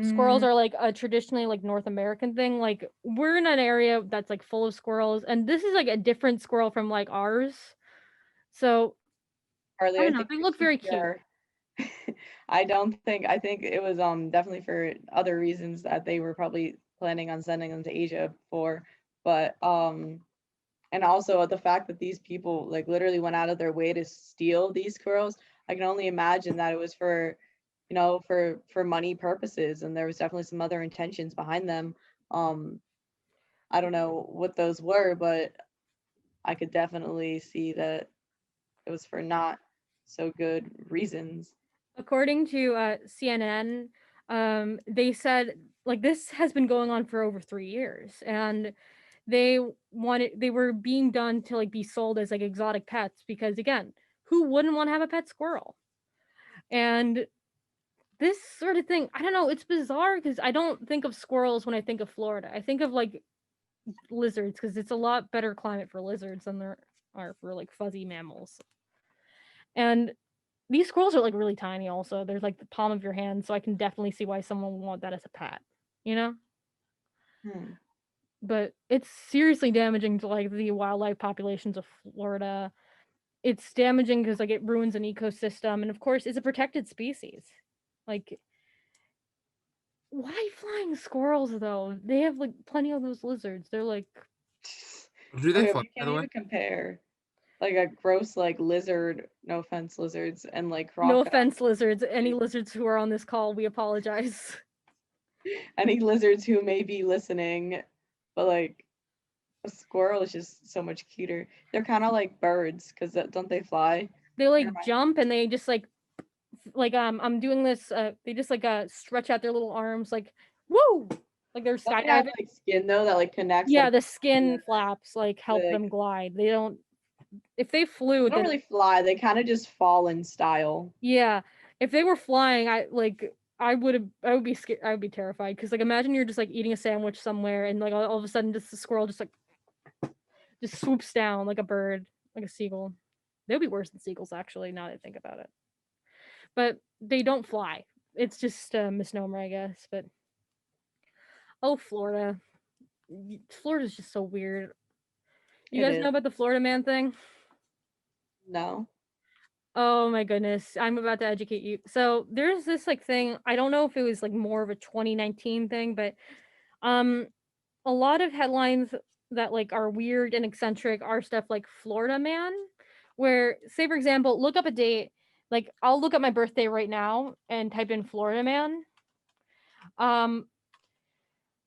A: squirrels
B: Mm,
A: are like a traditionally like North American thing. Like we're in an area that's like full of squirrels, and this is like a different squirrel from like ours. So
B: Carly,
A: I
B: I
A: don't know,
B: think
A: they
B: you're
A: look
B: too
A: very cute.
B: pure. I think it was definitely for other reasons that they were probably planning on sending them to Asia for, but and also the fact that these people like literally went out of their way to steal these squirrels. I can only imagine that it was for, for money purposes, and there was definitely some other intentions behind them. um I don't know what those were, but I could definitely see that it was for not so good reasons.
A: According to CNN, they said like this has been going on for over 3 years, and they were being done to like be sold as like exotic pets because again, who wouldn't want to have a pet squirrel? And this sort of thing, I don't know, it's bizarre because I don't think of squirrels when I think of Florida. I think of like lizards because it's a lot better climate for lizards than there are for like fuzzy mammals. And these squirrels are like really tiny also. They're like the palm of your hand, so I can definitely see why someone would want that as a pet, you know?
B: Hmm.
A: But it's seriously damaging to like the wildlife populations of Florida. It's damaging because like it ruins an ecosystem, and of course it's a protected species. Like why flying squirrels though? They have like plenty of those lizards. They're like
C: Do they
B: Okay,
C: fly,
B: we
C: by
B: can't
C: the way?
B: even compare like a gross like lizard, no offense lizards, and like
A: no
B: crocodile.
A: offense lizards. Any lizards who are on this call, we apologize.
B: Any lizards who may be listening, but like a squirrel is just so much cuter. They're kind of like birds because don't they fly?
A: They
B: Never
A: like
B: mind.
A: jump and they just like I'm doing this they just like stretch out their little arms like woo, like they're
B: Don't they have
A: skydiving.
B: like skin though that like connects
A: Yeah,
B: like
A: the
B: the
A: skin flaps like help
B: like
A: them glide. They don't if they flew,
B: They don't
A: then
B: really fly. They kind of just fall in style.
A: yeah, if they were flying, I would be scared. I would be terrified because like imagine you're just like eating a sandwich somewhere and like all of a sudden just the squirrel just swoops down like a bird, like a seagull. They would be worse than seagulls actually. Now that I think about it, but they don't fly. It's just a misnomer, I guess. But oh, Florida, Florida's just so weird. You
B: It
A: guys know
B: is.
A: about the Florida man thing?
B: No.
A: Oh my goodness, I'm about to educate you. So there's this like thing. I don't know if it was like more of a 2019 thing, but um a lot of headlines that like are weird and eccentric are stuff like Florida man, where say for example, look up a date. Like I'll look up my birthday right now and type in Florida man. Um,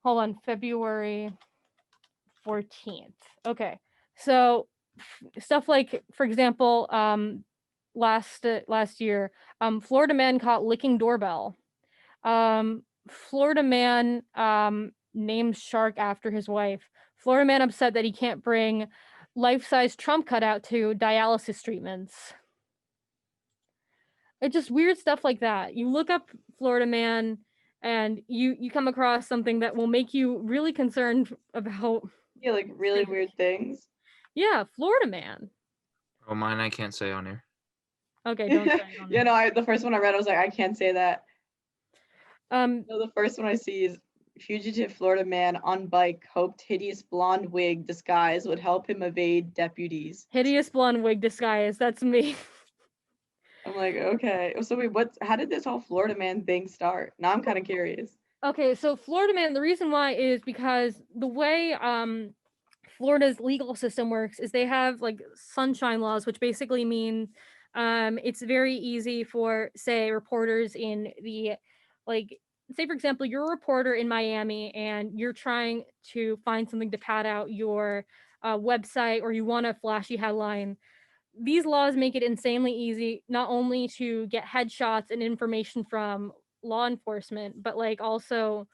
A: hold on, February 14th. Okay, so stuff like for example, last year, Florida man caught licking doorbell. Florida man names shark after his wife. Florida man upset that he can't bring life-size Trump cutout to dialysis treatments. It's just weird stuff like that. You look up Florida man and you come across something that will make you really concerned about
B: Yeah, like really weird things.
A: yeah, Florida man.
C: Oh, mine I can't say on here.
A: Okay, don't say it on
B: You know, the first one I read, I was like, I can't say that.
A: um
B: No, the first one I see is fugitive Florida man on bike hoped hideous blonde wig disguise would help him evade deputies.
A: hideous blonde wig disguise. That's me.
B: I'm like, okay. So wait, how did this whole Florida man thing start? Now I'm kind of curious.
A: Okay, so Florida man, the reason why is because the way Florida's legal system works is they have like sunshine laws, which basically mean it's very easy for say reporters in the like say for example you're a reporter in Miami and you're trying to find something to pad out your website or you want a flashy headline. These laws make it insanely easy not only to get headshots and information from law enforcement, but like also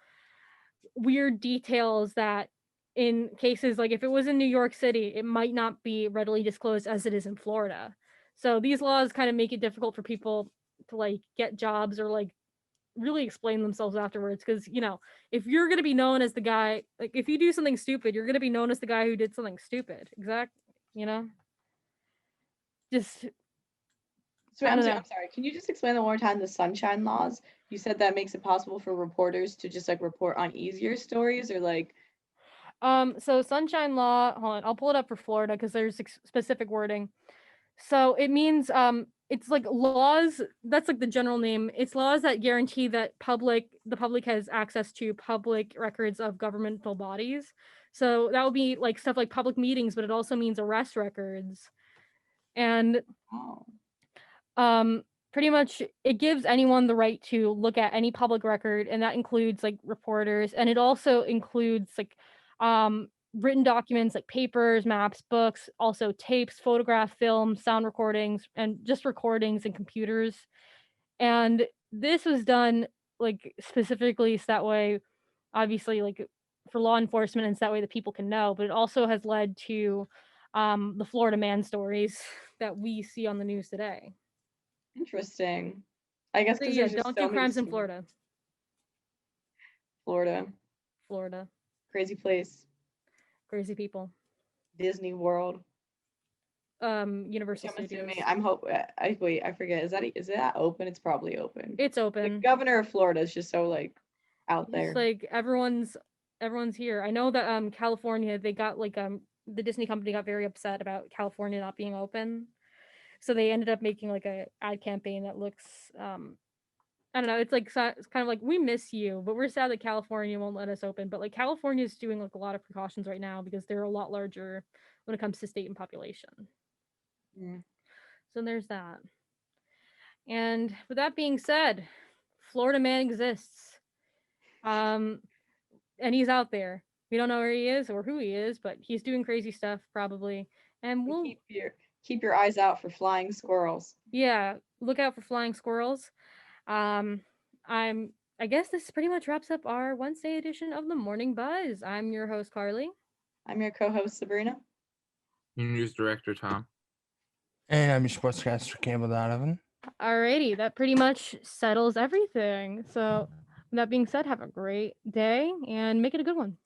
A: weird details that in cases like if it was in New York City, it might not be readily disclosed as it is in Florida. So these laws kind of make it difficult for people to like get jobs or like really explain themselves afterwards because you know if you're going to be known as the guy like if you do something stupid you're going to be known as the guy who did something stupid exact you know just
B: So
A: I don't know.
B: I'm sorry. Can you just explain one more time the sunshine laws? You said that makes it possible for reporters to just like report on easier stories or like
A: So sunshine law, hold on, I'll pull it up for Florida because there's specific wording. So it means it's like laws, that's like the general name. It's laws that guarantee that the public has access to public records of governmental bodies. So that would be like stuff like public meetings, but it also means arrest records. And
B: oh.
A: pretty much it gives anyone the right to look at any public record and that includes like reporters and it also includes like written documents like papers, maps, books, also tapes, photograph, film, sound recordings and just recordings and computers. And this was done like specifically so that way obviously like for law enforcement and so that way that people can know, but it also has led to the Florida man stories that we see on the news today.
B: Interesting. I guess
A: So
B: because
A: yeah,
B: there's just
A: don't do
B: so many
A: crimes in Florida.
B: Florida,
A: Florida,
B: crazy place,
A: crazy people.
B: Disney World. Which
A: Universal
B: I'm
A: Studios.
B: assuming. I wait. I forget. Is that open? It's probably open.
A: It's
B: The
A: open.
B: governor of Florida is just so like out
A: Just
B: there.
A: like everyone's here. I know that California they got like the Disney company got very upset about California not being open. So they ended up making like a ad campaign that looks I don't know, it's like it's kind of like we miss you, but we're sad that California won't let us open. But like California is doing like a lot of precautions right now because they're a lot larger when it comes to state and population.
B: Mm.
A: So there's that. And with that being said, Florida man exists. And he's out there. We don't know where he is or who he is, but he's doing crazy stuff probably. And we'll
B: Keep your eyes out for flying squirrels.
A: yeah, look out for flying squirrels. Um I guess this pretty much wraps up our Wednesday edition of the Morning Buzz. I'm your host Carly.
B: I'm your co-host Sabrina.
C: News director Tom.
D: And I'm your sportscaster, Campbell Donovan.
A: Alrighty, that pretty much settles everything. So, with that being said, have a great day and make it a good one.